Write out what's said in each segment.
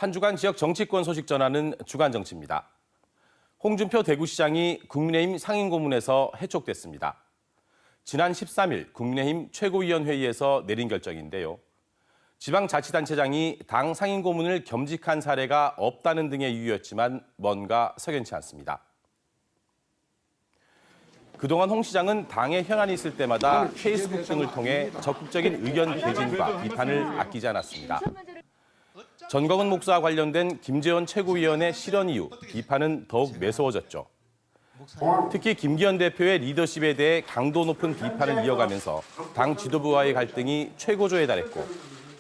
한 주간 지역 정치권 소식 전하는 주간 정치입니다. 홍준표 대구시장이 국민의힘 상임고문에서 해촉됐습니다. 지난 13일 국민의힘 최고위원회의에서 내린 결정인데요. 지방자치단체장이 당 상임고문을 겸직한 사례가 없다는 등의 이유였지만 뭔가 석연치 않습니다. 그동안 홍 시장은 당에 현안이 있을 때마다 페이스북 등을 통해 적극적인 의견 개진과 비판을 아끼지 않았습니다. 전광훈 목사와 관련된 김재원 최고위원의 실언 이후 비판은 더욱 매서워졌죠. 특히 김기현 대표의 리더십에 대해 강도 높은 비판을 이어가면서 당 지도부와의 갈등이 최고조에 달했고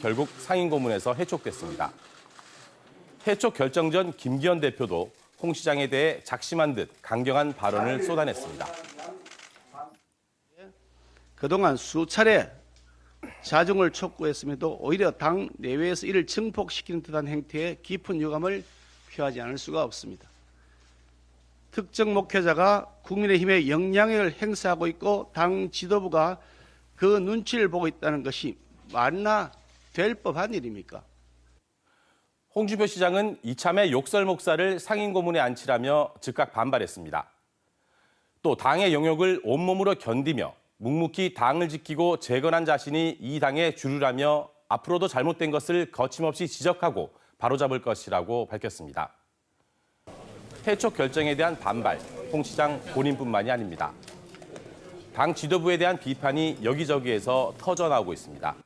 결국 상임고문에서 해촉됐습니다. 해촉 결정 전 김기현 대표도 홍 시장에 대해 작심한 듯 강경한 발언을 쏟아냈습니다. 그동안 수차례 자중을 촉구했음에도 오히려 당 내외에서 이를 증폭시키는 듯한 행태에 깊은 유감을 표하지 않을 수가 없습니다. 특정 목회자가 국민의힘에 영향력을 행사하고 있고 당 지도부가 그 눈치를 보고 있다는 것이 말이나 될 법한 일입니까? 홍준표 시장은 이참에 욕설 목사를 상임고문에 앉히라며 즉각 반발했습니다. 또 당의 영역을 온몸으로 견디며 묵묵히 당을 지키고 재건한 자신이 이 당의 주류라며 앞으로도 잘못된 것을 거침없이 지적하고 바로잡을 것이라고 밝혔습니다. 해촉 결정에 대한 반발, 홍 시장 본인뿐만이 아닙니다. 당 지도부에 대한 비판이 여기저기에서 터져나오고 있습니다.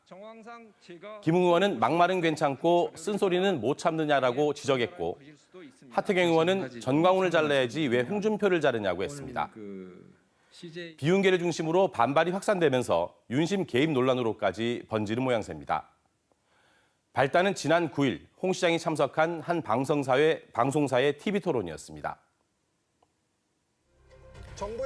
김웅 의원은 막말은 괜찮고 쓴소리는 못 참느냐라고 지적했고 하태경 의원은 전광훈을 잘라야지 왜 홍준표를 자르냐고 했습니다. 비윤계를 중심으로 반발이 확산되면서 윤심 개입 논란으로까지 번지는 모양새입니다. 발단은 지난 9일 홍 시장이 참석한 한 방송사의 TV토론이었습니다.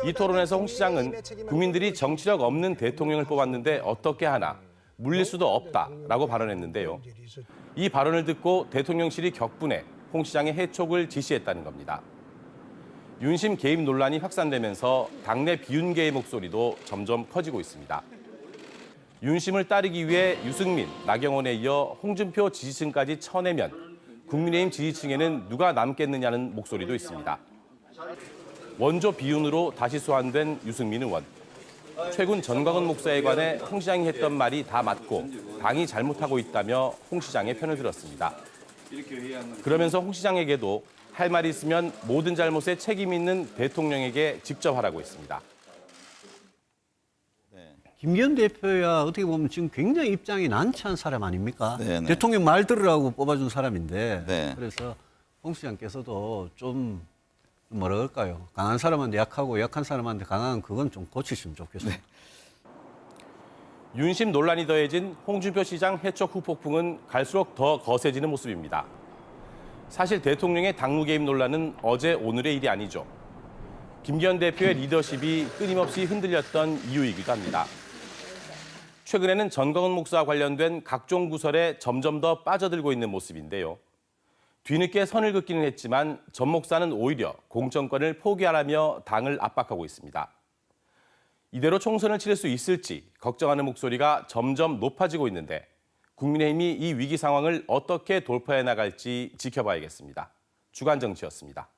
이 토론에서 홍 시장은 국민들이 정치력 없는 대통령을 뽑았는데 어떻게 하나 물릴 수도 없다라고 발언했는데요. 이 발언을 듣고 대통령실이 격분해 홍 시장의 해촉을 지시했다는 겁니다. 윤심 개입 논란이 확산되면서 당내 비윤계의 목소리도 점점 커지고 있습니다. 윤심을 따르기 위해 유승민, 나경원에 이어 홍준표 지지층까지 쳐내면 국민의힘 지지층에는 누가 남겠느냐는 목소리도 있습니다. 원조 비윤으로 다시 소환된 유승민 의원. 최근 전광훈 목사에 관해 홍 시장이 했던 말이 다 맞고 당이 잘못하고 있다며 홍 시장의 편을 들었습니다. 그러면서 홍 시장에게도 할 말이 있으면 모든 잘못에 책임 있는 대통령에게 직접 하라고 했습니다. 김기현 대표야 어떻게 보면 지금 굉장히 입장이 난처한 사람 아닙니까? 네네. 대통령 말 들으라고 뽑아준 사람인데 네. 그래서 홍 시장께서도 좀 뭐라 그럴까요? 강한 사람한테 약하고 약한 사람한테 강한 그건 좀 고치시면 좋겠어요. 네. 윤심 논란이 더해진 홍준표 시장 해촉 후폭풍은 갈수록 더 거세지는 모습입니다. 사실 대통령의 당무 개입 논란은 어제 오늘의 일이 아니죠. 김기현 대표의 리더십이 끊임없이 흔들렸던 이유이기도 합니다. 최근에는 전광훈 목사와 관련된 각종 구설에 점점 더 빠져들고 있는 모습인데요. 뒤늦게 선을 긋기는 했지만 전 목사는 오히려 공천권을 포기하라며 당을 압박하고 있습니다. 이대로 총선을 치를 수 있을지 걱정하는 목소리가 점점 높아지고 있는데 국민의힘이 이 위기 상황을 어떻게 돌파해 나갈지 지켜봐야겠습니다. 주간 정치였습니다.